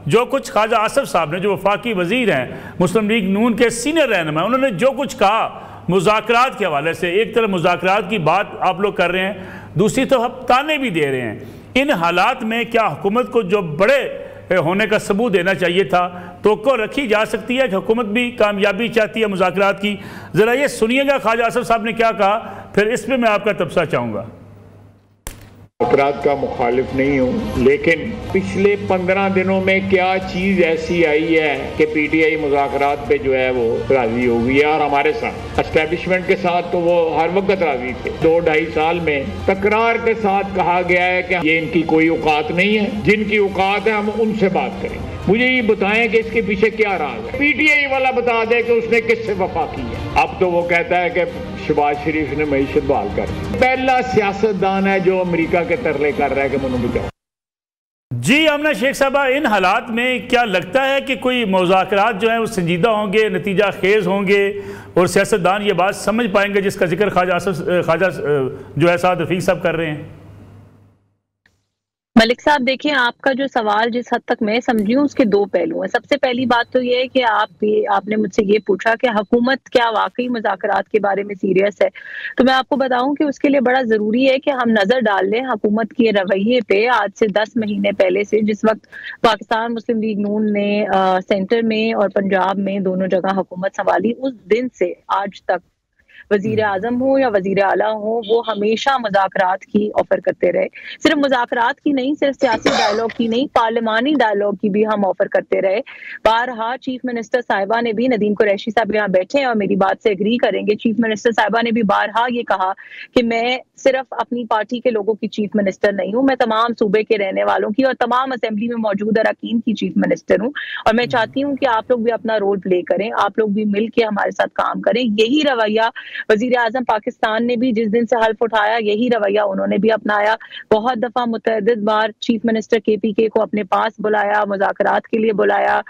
जो कुछ ख्वाजा आसिफ साहब ने, जो वफाकी वजीर हैं, मुस्लिम लीग नून के सीनियर रहनुमा, उन्होंने जो कुछ कहा मुज़ाकरात के हवाले से, एक तरफ मुज़ाकरात की बात आप लोग कर रहे हैं, दूसरी तरफ आप ताने भी दे रहे हैं। इन हालात में क्या हुकूमत को जो बड़े होने का सबूत देना चाहिए था, तो रखी जा सकती है कि हुकूमत भी कामयाबी चाहती है मुज़ाकरात की? ज़रा ये सुनिएगा ख्वाजा आसिफ साहब ने क्या कहा, फिर इस पर मैं आपका तबसरा चाहूँगा। मुज़ाकरात का मुखालिफ नहीं हूँ, लेकिन पिछले 15 दिनों में क्या चीज़ ऐसी आई है कि पीटीआई मुज़ाकरात पे जो है वो राजी हो गई है। और हमारे साथ एस्टेब्लिशमेंट के साथ तो वो हर वक्त राजी थे। 2-2.5 साल में तकरार के साथ कहा गया है कि ये इनकी कोई औकात नहीं है, जिनकी औकात है हम उनसे बात करेंगे। मुझे ये बताएं कि इसके पीछे क्या राज है। पीटीआई वाला बता दे कि उसने किससे वफा की है। अब तो वो कहता है कि शहबाज शरीफ ने मईशत बहाल कर दी। पहला सियासतदान है जो अमेरिका के तरले कर रहा है कि मनु बचाओ। जी आमना शेख साहबा, इन हालात में क्या लगता है कि कोई मुज़ाकरात जो है वो संजीदा होंगे, नतीजा खेज होंगे और सियासतदान ये बात समझ पाएंगे जिसका जिक्र ख्वाजा जो है साद रफीक साहब कर रहे हैं? मलिक साहब देखिए, आपका जो सवाल जिस हद तक मैं समझी हूँ उसके दो पहलू हैं। सबसे पहली बात तो ये है कि आपने मुझसे ये पूछा कि हुकूमत क्या वाकई मुज़ाकरात के बारे में सीरियस है। तो मैं आपको बताऊं कि उसके लिए बड़ा जरूरी है कि हम नजर डाल लें हुकूमत के रवैये पे। आज से 10 महीने पहले से, जिस वक्त पाकिस्तान मुस्लिम लीग नून ने सेंटर में और पंजाब में दोनों जगह हुकूमत संभाली, उस दिन से आज तक वजीर आजम हो या वजीर आला हो, वो हमेशा मुज़ाकरात की ऑफर करते रहे। सिर्फ मुज़ाकरात की नहीं, सिर्फ सियासी डायलॉग की नहीं, पार्लिमानी डायलॉग की भी हम ऑफर करते रहे। बारहा चीफ मिनिस्टर साहिबा ने भी, नदीम कुरैशी साहब यहाँ बैठे हैं और मेरी बात से एग्री करेंगे, चीफ मिनिस्टर साहिबा ने भी बारहा ये कहा कि मैं सिर्फ अपनी पार्टी के लोगों की चीफ मिनिस्टर नहीं हूँ, मैं तमाम सूबे के रहने वालों की और तमाम असेंबली में मौजूद अरकान की चीफ मिनिस्टर हूँ। और मैं चाहती हूँ कि आप लोग भी अपना रोल प्ले करें, आप लोग भी मिल के हमारे साथ काम करें। यही रवैया वजीर आजम पाकिस्तान ने भी जिस दिन से हल्फ उठाया, यही रवैया उन्होंने भी अपनाया। बहुत दफा मुतअद्दिद बार चीफ मिनिस्टर KPK को अपने पास बुलाया, मुज़ाकरात के लिए बुलाया।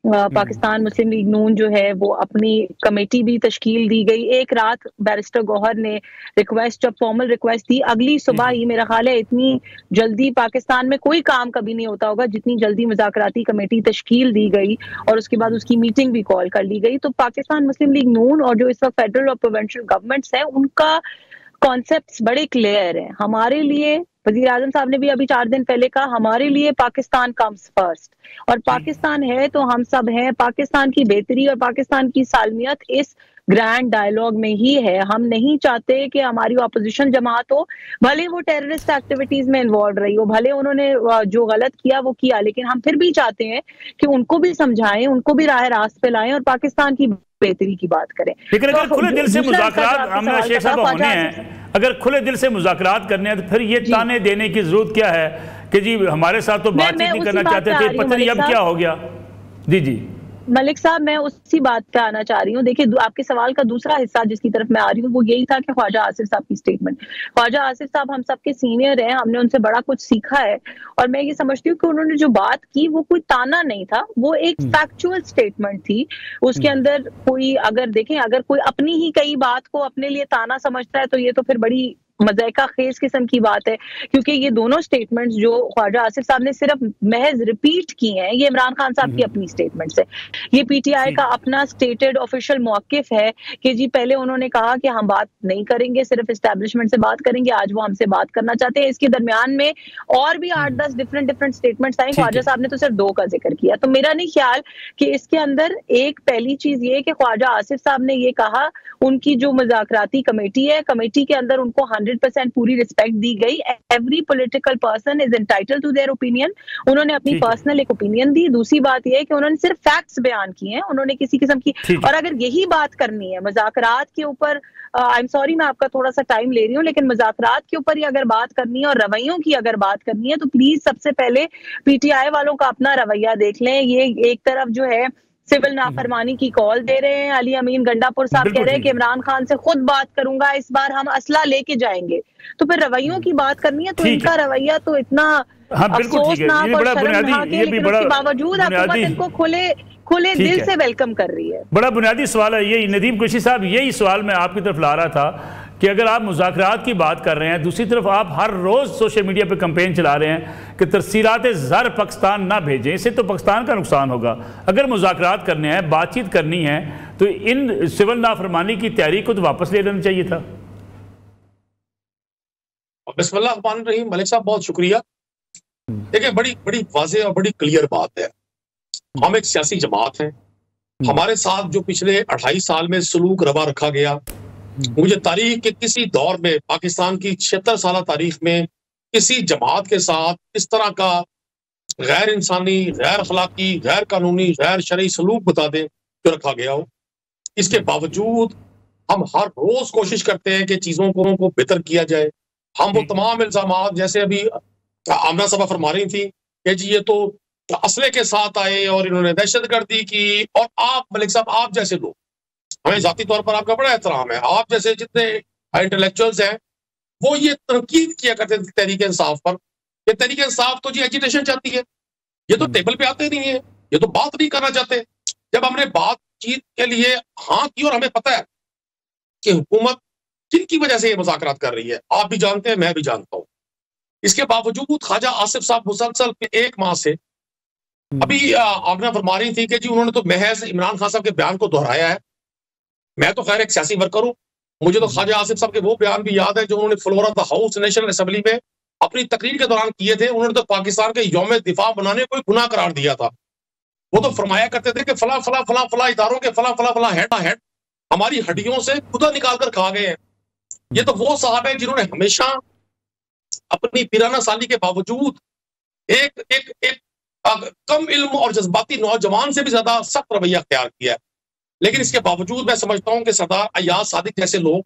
पाकिस्तान मुस्लिम लीग नून जो है वो अपनी कमेटी भी तश्कील दी गई। एक रात बैरिस्टर गौहर ने रिक्वेस्ट, जब फॉर्मल रिक्वेस्ट दी, अगली सुबह ही मेरा ख्याल है इतनी जल्दी पाकिस्तान में कोई काम कभी नहीं होता होगा जितनी जल्दी मुज़ाकराती कमेटी तश्कील दी गई और उसके बाद उसकी मीटिंग भी कॉल कर ली गई। तो पाकिस्तान मुस्लिम लीग नून और जो इस वक्त फेडरल और प्रोविंशियल गवर्नमेंट्स हैं, उनका कॉन्सेप्ट्स बड़े क्लियर हैं। हमारे लिए वजीर आजम साहब ने भी अभी 4 दिन पहले कहा, हमारे लिए पाकिस्तान कम्स फर्स्ट, और पाकिस्तान है तो हम सब हैं। पाकिस्तान की बेहतरी और पाकिस्तान की सालमियत इस ग्रैंड डायलॉग में ही है। हम नहीं चाहते कि हमारी अपोजिशन जमात हो, भले वो टेररिस्ट एक्टिविटीज में इन्वॉल्व रही हो, भले उन्होंने जो गलत किया वो किया, लेकिन हम फिर भी चाहते हैं कि उनको भी समझाएं, उनको भी राह रास्त पे लाएं और पाकिस्तान की बेहतरी की बात करें। लेकिन अगर खुले दिल से मुज़ाकरात आमना शेख साहब होने हैं, अगर खुले दिल से मुज़ाकरात करने हैं, तो फिर ये ताने देने की जरूरत क्या है कि जी हमारे साथ तो बातचीत नहीं करना चाहते थे, पता नहीं अब क्या हो गया? जी मलिक साहब, मैं उसी बात पे आना चाह रही हूँ। देखिए, आपके सवाल का दूसरा हिस्सा जिसकी तरफ मैं आ रही हूँ वो यही था कि ख्वाजा आसिफ साहब की स्टेटमेंट। ख्वाजा आसिफ साहब हम सबके सीनियर हैं, हमने उनसे बड़ा कुछ सीखा है और मैं ये समझती हूँ कि उन्होंने जो बात की वो कोई ताना नहीं था, वो एक फैक्चुअल स्टेटमेंट थी। उसके अंदर कोई, अगर देखें, अगर कोई अपनी ही कई बात को अपने लिए ताना समझता है तो ये तो फिर बड़ी मज़ाइका खेज किस्म की बात है, क्योंकि ये दोनों स्टेटमेंट्स जो ख्वाजा आसिफ साहब ने सिर्फ महज रिपीट की हैं, ये इमरान खान साहब की अपनी स्टेटमेंट्स है। ये PTI का अपना स्टेटेड ऑफिशियल मौकिफ है कि जी पहले उन्होंने कहा कि हम बात नहीं करेंगे, सिर्फ एस्टैब्लिशमेंट से बात करेंगे, आज वो हमसे बात करना चाहते हैं। इसके दरमियान में और भी 8-10 डिफरेंट स्टेटमेंट्स आई, ख्वाजा साहब ने तो सिर्फ 2 का जिक्र किया। तो मेरा नहीं ख्याल कि इसके अंदर एक पहली चीज ये कि ख्वाजा आसिफ साहब ने ये कहा, उनकी जो मुज़ाकराती कमेटी है, कमेटी के अंदर उनको 100% पूरी रिस्पेक्ट दी गई। Every political person is entitled to their opinion. उन्होंने अपनी पर्सनल एक ओपिनियन दी। दूसरी बात यह है कि उन्होंने सिर्फ फैक्ट्स बयान किए हैं, उन्होंने किसी किस्म की, और अगर यही बात करनी है मुज़ाकरात के ऊपर, आई एम सॉरी मैं आपका थोड़ा सा टाइम ले रही हूँ, लेकिन मुज़ाकरात के ऊपर ही अगर बात करनी है और रवैयों की अगर बात करनी है तो प्लीज सबसे पहले PTI वालों का अपना रवैया देख लें। ये एक तरफ जो है सिविल नाफरमानी की कॉल दे रहे हैं, अली अमीन गंडापुर साहब कह रहे हैं कि इमरान खान से खुद बात करूंगा, इस बार हम असला लेके जाएंगे। तो फिर रवैयों की बात करनी है तो इनका रवैया तो इतना अफसोसनाक और शर्मनाक है, लेकिन उसके बावजूद हुकूमत इनको खुले दिल से वेलकम कर रही है। बड़ा बुनियादी सवाल है ये नदीम कुरैशी साहब, यही सवाल मैं आपकी तरफ ला रहा था कि अगर आप मुज़ाकरात की बात कर रहे हैं, दूसरी तरफ आप हर रोज़ सोशल मीडिया पे कैंपेन चला रहे हैं कि तरसीलात ज़र पाकिस्तान ना भेजें, इससे तो पाकिस्तान का नुकसान होगा। अगर मुज़ाकरात करने हैं, बातचीत करनी है, तो इन सिविल नाफरमानी की तहरीक को तो वापस ले लेना चाहिए था। बिस्मिल्लाह रहमान रहीम। मलिक साहब बहुत शुक्रिया। देखिए, बड़ी बड़ी वाज़ेह और बड़ी क्लियर बात है। हम एक सियासी जमात हैं, हमारे साथ जो पिछले 28 साल में सलूक रवा रखा गया, मुझे तारीख के किसी दौर में, पाकिस्तान की 76 साल तारीख में, किसी जमात के साथ इस तरह का गैर इंसानी, गैर अखलाकी, गैर कानूनी, गैर शरई सलूक बता दें जो रखा गया हो। इसके बावजूद हम हर रोज कोशिश करते हैं कि चीजों को बेहतर किया जाए। हम वो तमाम इल्जामात, जैसे अभी आमना साहब फरमा रही थी कि जी ये तो असले के साथ आए और इन्होंने दहशतगर्दी की, और आप मलिक साहब, आप जैसे लोग, हमें जाती तौर पर आपका बड़ा एहतराम है, आप जैसे जितने इंटेलेक्चुअल्स हैं वो ये तनकीद किया करते थे तहरीक इंसाफ पर। ये तहरीक इंसाफ तो जी एजिटेशन चाहती है, ये तो टेबल पे आते नहीं है, ये तो बात नहीं करना चाहते। जब हमने बातचीत के लिए हाँ की, और हमें पता है कि हुकूमत किनकी वजह से ये मुज़ाकरात कर रही है, आप भी जानते हैं, मैं भी जानता हूँ, इसके बावजूद ख्वाजा आसिफ साहब मुसलसल 1 माह से, अभी आमना फरमा रही थी कि जी उन्होंने तो महज इमरान खान साहब के बयान को दोहराया है। मैं तो खैर एक सियासी वर्कर हूँ, मुझे तो ख्वाजा आसिफ साहब के वो बयान भी याद है जो उन्होंने floor of the house national assembly में अपनी तकरीर के दौरान किए थे। उन्होंने तो पाकिस्तान के यौम दिफा बनाने को गुनाह करार दिया था। वो तो फरमाया करते थे कि फला फला फला फला इदारों के फला फला फला हेड हमारी हड्डियों से खुदा निकाल कर खा गए हैं। ये तो वो साहब हैं जिन्होंने हमेशा अपनी पिराना साली के बावजूद एक एक एक कम इल्म और जज्बाती नौजवान से भी ज्यादा सख्त रवैया अख्तियार किया है। लेकिन इसके बावजूद मैं समझता हूं कि सरदार अयाज सादिक जैसे लोग,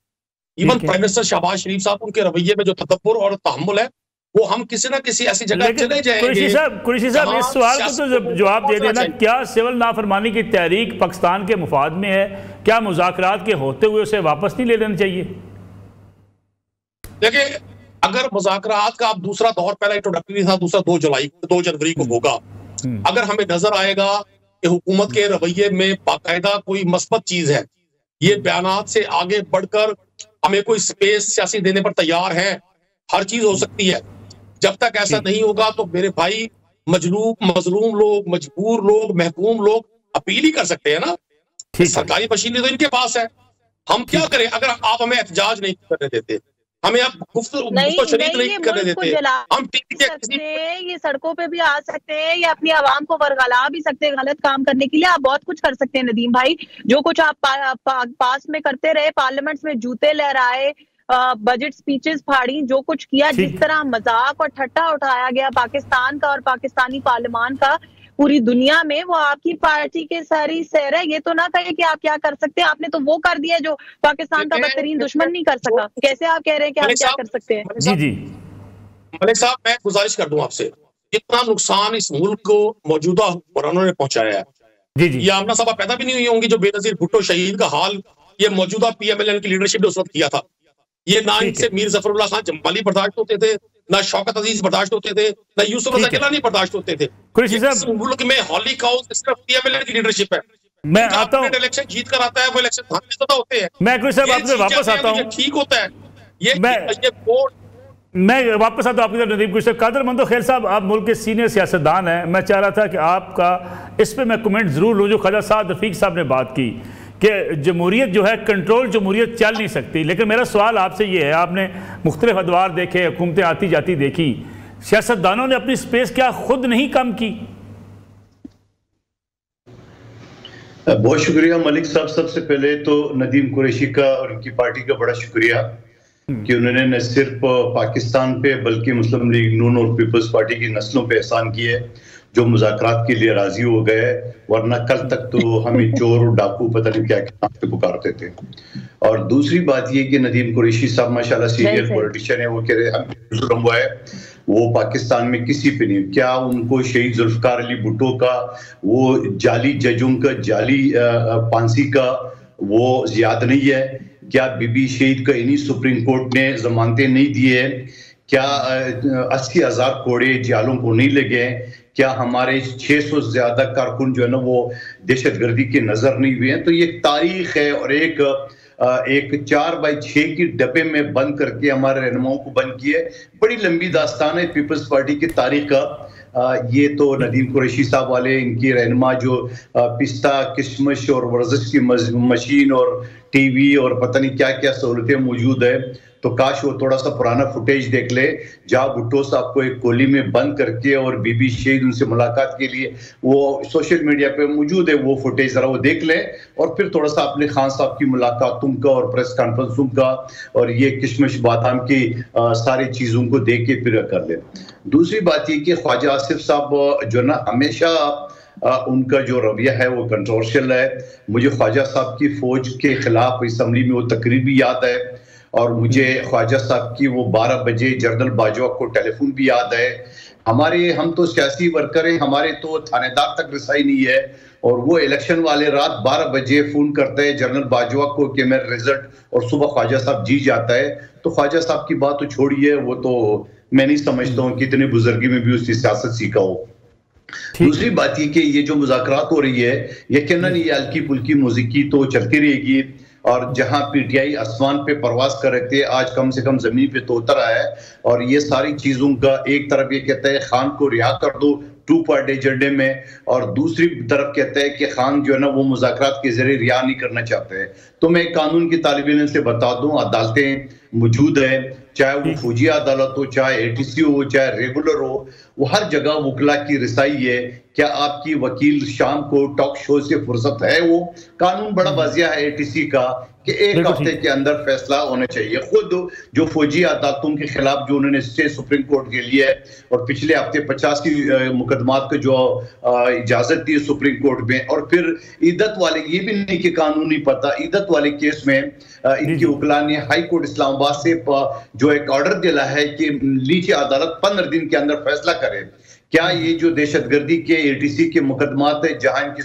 इवन प्राइम मिनिस्टर शहबाज शरीफ साहब, उनके रवैये में जो तदब्बुर और तहम्मुल है, वो हम किसी ना किसी ऐसी जगह चले जाएंगे। कुरैशी साहब, इस सवाल को तो जवाब दे देना, क्या सिविल नाफरमानी की तहरीक पाकिस्तान के मुफाद में है? क्या मुज़ाकरात के होते हुए उसे वापस नहीं ले लेना चाहिए? देखिए, अगर मुज़ाकरात का अब दूसरा दौर, पहला इंट्रोडक्टरी था, दूसरा 2 जनवरी को होगा, अगर हमें नजर आएगा कि हुकूमत के रवैये में बाकायदा कोई मस्बत चीज है, ये बयानात से आगे बढ़कर हमें कोई स्पेस सियासी देने पर तैयार है, हर चीज हो सकती है। जब तक ऐसा नहीं होगा तो मेरे भाई, मजलूम लोग, मजबूर लोग, महकूम लोग अपील ही कर सकते हैं ना। सरकारी मशीनरी तो इनके पास है, हम क्या करें? अगर आप हमें एहतजाज नहीं करने देते, हमें आप शरीक नहीं करने देते, हम ये सड़कों पे भी आ सकते हैं, ये अपनी आवाम को वरगला भी सकते हैं गलत काम करने के लिए। आप बहुत कुछ कर सकते हैं नदीम भाई, जो कुछ आप पास में करते रहे, पार्लियामेंट्स में जूते लहराए, बजट स्पीचेस फाड़ी, जो कुछ किया, जिस तरह मजाक और ठट्टा उठाया गया पाकिस्तान का और पाकिस्तानी पार्लियामान का पूरी दुनिया में, वो आपकी पार्टी के सारी सैर है। ये तो ना कहे कि आप क्या कर सकते हैं, आपने तो वो कर दिया जो पाकिस्तान का बदतरीन दुश्मन नहीं कर सका। कैसे आप कह रहे हैं कि आप क्या कर सकते हैं? जी मलिक साहब, मैं गुजारिश कर दूं आपसे, इतना नुकसान इस मुल्क को मौजूदा हुक्मरानों ने पहुंचाया है, ये आमना साहब पैदा भी नहीं हुई होंगी जो बेनजीर भुट्टो शहीद का हाल ये मौजूदा PMLN की लीडरशिप ने उस वक्त किया था। ये ना इनसे मीर जफरुल्लाह खान जमाली बर्दाश्त होते थे, ना शौकत अजीज बर्दाश्त होते थे, ना यूसुफ रजा गिलानी बर्दाश्त होते थे। मुल्क में हॉलीकॉस्ट सिर्फ PMLN की लीडरशिप है। मैं आता हूं, इलेक्शन जीत कर आता है, वो इलेक्शन हारने होते हैं। मैं कुछ साहब आपसे वापस आता हूं, ठीक होता है ये मैं वापस आता हूं आपकी तरफ। नदीम कुछ कादर मंदो खैर साहब, आप मुल्क के सीनियर सियासतदान हैं, मैं चाह रहा था कि आपका इस पर मैं कमेंट जरूर लूँ जो ख्वाजा साद रफीक साहब ने बात की कि जमहूरियत जो है, कंट्रोल जमहूरियत चल नहीं सकती। लेकिन मेरा सवाल आपसे ये है, आपने मुख्तलिफ अदवार देखे, हुकूमतें आती जाती देखी, सियासतदानों ने अपनी स्पेस क्या खुद नहीं कम की? बहुत शुक्रिया मलिक साहब। सबसे पहले तो नदीम कुरैशी का और उनकी पार्टी का बड़ा शुक्रिया कि उन्होंने न सिर्फ पाकिस्तान पे बल्कि मुस्लिम लीग नून और पीपल्स पार्टी की नस्लों पे एहसान किए जो मुज़ाकरात के लिए राजी हो गए, वरना कल तक तो हमें चोर और डाकू पता नहीं क्या क्या से पुकारते थे। और दूसरी बात ये कि नदीम कुरैशी साहब माशाल्लाह सीनियर पॉलिटिशियन है, वो कह रहे हमें जुल्म हुआ है, वो पाकिस्तान में किसी पे नहीं। क्या उनको शहीद जुल्फकार अली भुट्टो का वो जाली जजों का जाली फांसी का वो याद नहीं है? क्या बीबी शहीद का इन्हीं सुप्रीम कोर्ट ने जमानतें नहीं दिए? क्या 80,000 कोड़े जालों को नहीं लगे? क्या हमारे 600 से ज्यादा कारकुन जो है ना वो दहशतगर्दी के नजर नहीं हुए हैं? तो ये तारीख है और एक एक 4x6 की डब्बे में बंद करके हमारे रहनुमाओं को बंद किए। बड़ी लंबी दास्तान है पीपल्स पार्टी की तारीख का। ये तो नदीम कुरैशी साहब वाले, इनकी रहनुमा जो पिस्ता, किशमिश और वर्जिश की मशीन और टीवी और पता नहीं क्या क्या सहूलतें मौजूद है, तो काश वो थोड़ा सा पुराना फुटेज देख ले जहाँ भुट्टो साहब को एक कोली में बंद करके और बीबी शहीद उनसे मुलाकात के लिए वो सोशल मीडिया पे मौजूद है, वो फुटेज जरा वो देख ले और फिर थोड़ा सा अपने खान साहब की मुलाकातों का और प्रेस कॉन्फ्रेंसों का और ये किशमिश बादाम की सारी चीजों को देख के फिर कर ले। दूसरी बात ये कि ख्वाजा आसिफ साहब जो ना हमेशा उनका जो रवैया है वो कंट्रोवर्शियल है। मुझे ख्वाजा साहब की फौज के खिलाफ असम्बली में वो तकरीर भी याद है और मुझे ख्वाजा साहब की वो 12 बजे जनरल बाजवा को टेलीफोन भी याद है। हम तो सियासी वर्कर हैं, हमारे तो थानेदार तक रसाई नहीं है और वो इलेक्शन वाले रात 12 बजे फोन करते हैं जनरल बाजवा को कि मेरा रिजल्ट और सुबह ख्वाजा साहब जीत जाता है। तो ख्वाजा साहब की बात तो छोड़िए, वो तो मैं नहीं समझता हूँ कितनी बुजुर्गी में भी उसकी सियासत सीखा हो। दूसरी बात ये कि ये जो मुज़ाकरात हो रही है यकीनन ये हल्की फुल्की मौसीकी तो चलती रहेगी और जहां पीटीआई आसमान पे परवाज कर रहे थे आज कम से कम जमीन पे तो उतर आया है और ये सारी चीजों का एक तरफ ये कहता है खान को रिहा कर दो 2 पार्ट एजेंडे में और दूसरी तरफ कहता है कि खान जो है ना वो मुज़ाकरात के जरिए रिहा नहीं करना चाहते हैं। तो मैं कानून की तालिब इल्म से बता दूं, अदालतें मौजूद है, चाहे वो फौजी अदालत हो, चाहे एटीसी हो, चाहे रेगुलर हो, वो हर जगह वकला की रसाई है। क्या आपकी वकील शाम को टॉक शो से फुर्सत है? वो कानून बड़ा वाजिया है एटीसी का कि एक हफ्ते के अंदर फैसला होना चाहिए। खुद जो फौजी अदालतों के खिलाफ जो उन्होंने स्टे सुप्रीम कोर्ट के लिए और पिछले हफ्ते 85 मुकदमात को जो इजाजत दी सुप्रीम कोर्ट में, और फिर इद्दत वाले, ये भी नहीं कि कानूनी पता, इद्दत वाले केस में इनकी वकला ने हाई कोर्ट इस्लामाबाद से जो एक ऑर्डर दिला है कि नीचे अदालत 15 दिन के अंदर फैसला करे। क्या ये जो दहशतगर्दी के एटीसी के मुकदमात है जहां इनकी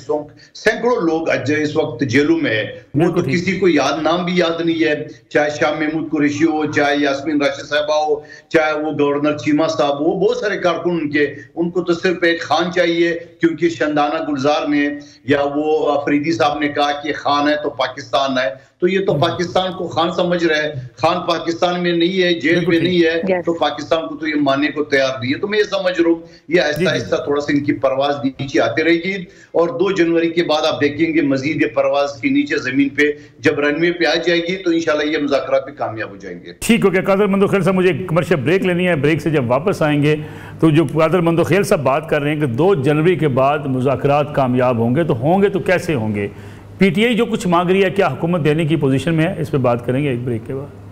सैकड़ों लोग इस वक्त जेलों में है, वो तो किसी को नाम भी याद नहीं है, चाहे शाह महमूद कुरैशी हो, चाहे यास्मीन राशिद साहबा हो, चाहे वो गवर्नर चीमा साहब हो, बहुत सारे कारकुन उनको तो सिर्फ एक खान चाहिए क्योंकि शंदाना गुलजार ने या वो अफरीदी साहब ने कहा कि खान है तो पाकिस्तान है। तो ये तो पाकिस्तान को खान समझ रहे हैं, खान पाकिस्तान में नहीं है, जेल में नहीं है, तो पाकिस्तान को तो ये मानने को तैयार नहीं है। तो मैं ये समझ रहा हूँ ये आहिस्ता आहिस्ता थोड़ा सा इनकी परवाज नीचे आती रहेगी और 2 जनवरी के बाद आप देखेंगे मजीद ये परवाज की नीचे जमीन पे जब रनवे पे आ जाएगी तो इंशाल्लाह ये मुज़ाकरात भी कामयाब हो जाएंगे। ठीक हो गया। कादर मंदोखेल साहब, मुझे कमर्शियल ब्रेक लेनी है, ब्रेक से जब वापस आएंगे तो जो कादर मंदोखेल साहब बात कर रहे हैं कि 2 जनवरी के बाद मुज़ाकरात कामयाब होंगे तो कैसे होंगे? पीटीआई जो कुछ मांग रही है क्या हुकूमत देने की पोजीशन में है? इस पर बात करेंगे एक ब्रेक के बाद।